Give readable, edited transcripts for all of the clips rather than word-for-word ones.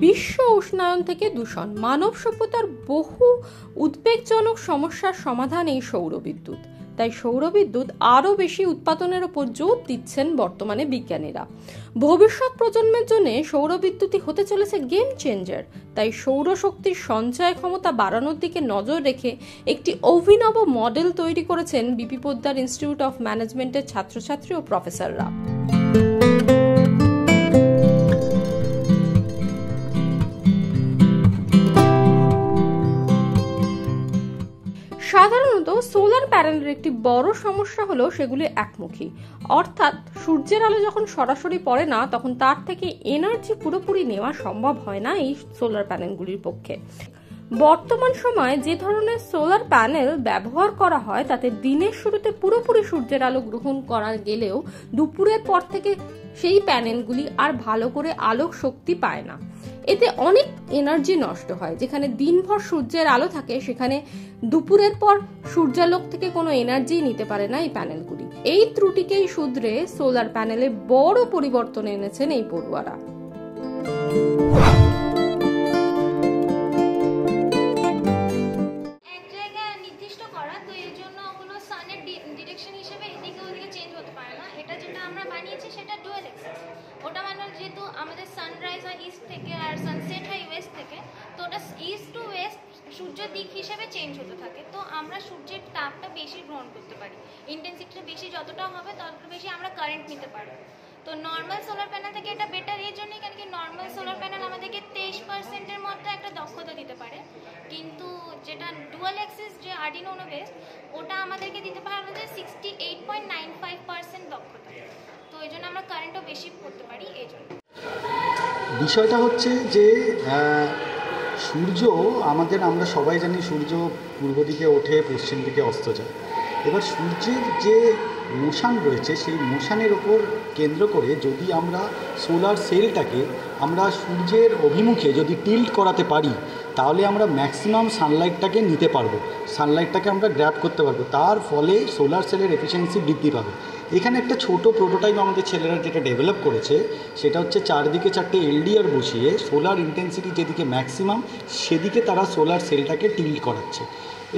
বিশ্ব উষ্ণায়ন থেকে দূষণ, মানব সভ্যতার বহু উদ্বেগজনক সমস্যার সমাধান এই সৌরবিদ্যুৎ। তাই সৌরবিদ্যুৎ আরও বেশি উৎপাদনের উপর জোর দিচ্ছেন বর্তমানে বিজ্ঞানীরা। ভবিষ্যৎ প্রজন্মের জন্য সৌরবিদ্যুৎই হতে চলেছে গেম চেঞ্জার। তাই সৌরশক্তির সঞ্চয় ক্ষমতা বাড়ানোর দিকে নজর রেখে একটি অভিনব মডেল তৈরি করেছেন বিপি পোদ্দার ইনস্টিটিউট অফ ম্যানেজমেন্টের ছাত্রছাত্রী ও প্রফেসররা। সাধারণত সোলার প্যানেলের একটি বড় সমস্যা হলো সেগুলি একমুখী, অর্থাৎ সূর্যের আলো যখন সরাসরি পড়ে না তখন তার থেকে এনার্জি পুরোপুরি নেওয়া সম্ভব হয় না এই সোলার প্যানেলগুলির পক্ষে। বর্তমান সময়ে যে ধরনের সোলার প্যানেল ব্যবহার করা হয় তাতে দিনের শুরুতে পুরোপুরি সূর্যের আলো গ্রহণ করা গেলেও দুপুরের পর থেকে সেই প্যানেলগুলি আর ভালো করে আলোক শক্তি পায় না। এতে অনেক এনার্জি নষ্ট হয়। যেখানে দিনভর সূর্যের আলো থাকে সেখানে দুপুরের পর সূর্যালোক থেকে কোনো এনার্জি নিতে পারে না এই প্যানেলগুলি। এই ত্রুটিকেই শুধরে সোলার প্যানেলে বড় পরিবর্তন এনেছেন এই পড়ুয়ারা। ওটা মানে যেহেতু আমাদের সানরাইজ হয় ইস্ট থেকে আর সানসেট হয় ওয়েস্ট থেকে, তো ওটা ইস্ট টু ওয়েস্ট সূর্যের দিক হিসেবে চেঞ্জ হতে থাকে। তো আমরা সূর্যের তাপটা বেশি গ্রহণ করতে পারি, ইন্টেন্সিটিটা বেশি যতটা হবে ততটা বেশি আমরা কারেন্ট নিতে পারবো। তো নর্মাল সোলার প্যানেল থেকে এটা বেটার এই জন্যই কারণ কি নর্মাল সোলার প্যানেল আমাদেরকে 23% মতো একটা দক্ষতা দিতে পারে, কিন্তু যেটা ডুয়াল অ্যাক্সিস যে আর্ডিনো উনো বেস ওটা আমাদেরকে দিতে পারে আমাদের 68.95% দক্ষতা। তো এই জন্য আমরা কারেন্টও বেশি করতে পারি। এই জন্য বিষয়টা হচ্ছে যে সূর্য আমরা সবাই জানি সূর্য পূর্ব দিকে ওঠে, পশ্চিম দিকে অস্ত যায়। এবার সূর্যের যে মোশান রয়েছে সেই মোশানের ওপর কেন্দ্র করে যদি আমরা সোলার সেলটাকে আমরা সূর্যের অভিমুখে যদি টিল্ট করাতে পারি তাহলে আমরা ম্যাক্সিমাম সানলাইটটাকে নিতে পারবো, সানলাইটটাকে আমরা গ্র্যাব করতে পারবো। তার ফলে সোলার সেলের এফিসিয়েন্সি বৃদ্ধি পাবে। এখানে একটা ছোট প্রোটোটাইপ আমাদের ছেলেরা যেটা ডেভেলপ করেছে সেটা হচ্ছে চারদিকে 4টে এলডিআর বসিয়ে সোলার ইন্টেন্সিটি যেদিকে ম্যাক্সিমাম সেদিকে তারা সোলার সেলটাকে টিল্ট করাচ্ছে।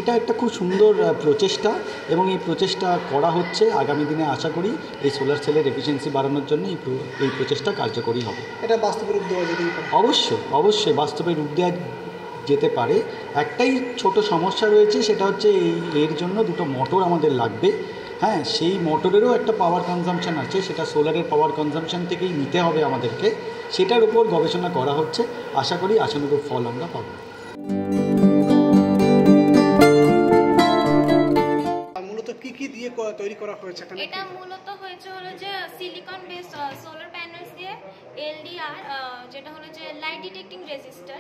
এটা একটা খুব সুন্দর প্রচেষ্টা এবং এই প্রচেষ্টা করা হচ্ছে। আগামী দিনে আশা করি এই সোলার সেলের এফিসিয়েন্সি বাড়ানোর জন্য এই প্রচেষ্টা কার্যকরী হবে। এটা বাস্তবে রূপ দেওয়া যেতে পারে। অবশ্যই বাস্তবে রূপ দেওয়া যেতে পারে। একটাই ছোট সমস্যা রয়েছে, সেটা হচ্ছে এর জন্য দুটো মোটর আমাদের লাগবে। হ্যাঁ, সেই মোটরেরও একটা পাওয়ার কনজাম্পশান আছে, সেটা সোলারের পাওয়ার কনজাম্পশান থেকেই নিতে হবে আমাদেরকে। সেটার উপর গবেষণা করা হচ্ছে, আশা করি আশানুরূপ ফল আমরা পাবো। মূলত কি দিয়ে তৈরি করা হয়েছে? এটা মূলত হয়েছে হলো যে সিলিকন বেস সোলার প্যানেলস দিয়ে এলডিআর যেটা হলো যে লাইট ডিটেক্টিং রেজিস্টার,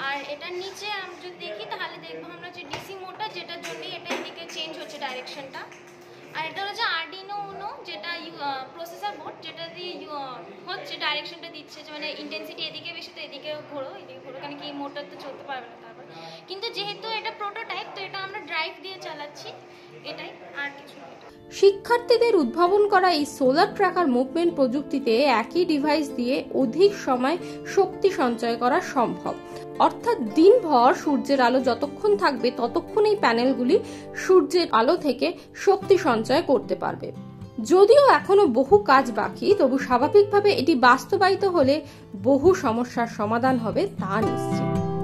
আর এটার নিচে আমরা যদি দেখি তাহলে দেখবো আমরা যে ডিসি মোটর যেটার জন্য এটা এদিকে চেঞ্জ হচ্ছে ডাইরেকশনটা, আর এটা হচ্ছে আর্ডিনো উনো যেটা প্রসেসর বোর্ড যেটা দিয়ে হচ্ছে ডাইরেকশনটা দিচ্ছে, যে মানে ইন্টেন্সিটি এদিকে বেশি তো এদিকে ঘোরো কারণ কি মোটর তো চলতে পারবে না তারপর। কিন্তু যেহেতু এটা প্রোটোটাইপ তো এটা আমরা ড্রাইভ দিয়ে চালাচ্ছি, এটাই আর কিছু না। শিক্ষার্থীদের উদ্ভাবন করা এই সোলার ট্র্যাকার মুভমেন্ট প্রযুক্তিতে একই ডিভাইস দিয়ে অধিক সময় শক্তি সঞ্চয় করা সম্ভব। অর্থাৎ দিনভর সূর্যের আলো যতক্ষণ থাকবে ততক্ষণ এই প্যানেলগুলি সূর্যের আলো থেকে শক্তি সঞ্চয় করতে পারবে। যদিও এখনো বহু কাজ বাকি, তবু স্বাভাবিকভাবে এটি বাস্তবায়িত হলে বহু সমস্যার সমাধান হবে তা নিশ্চিত।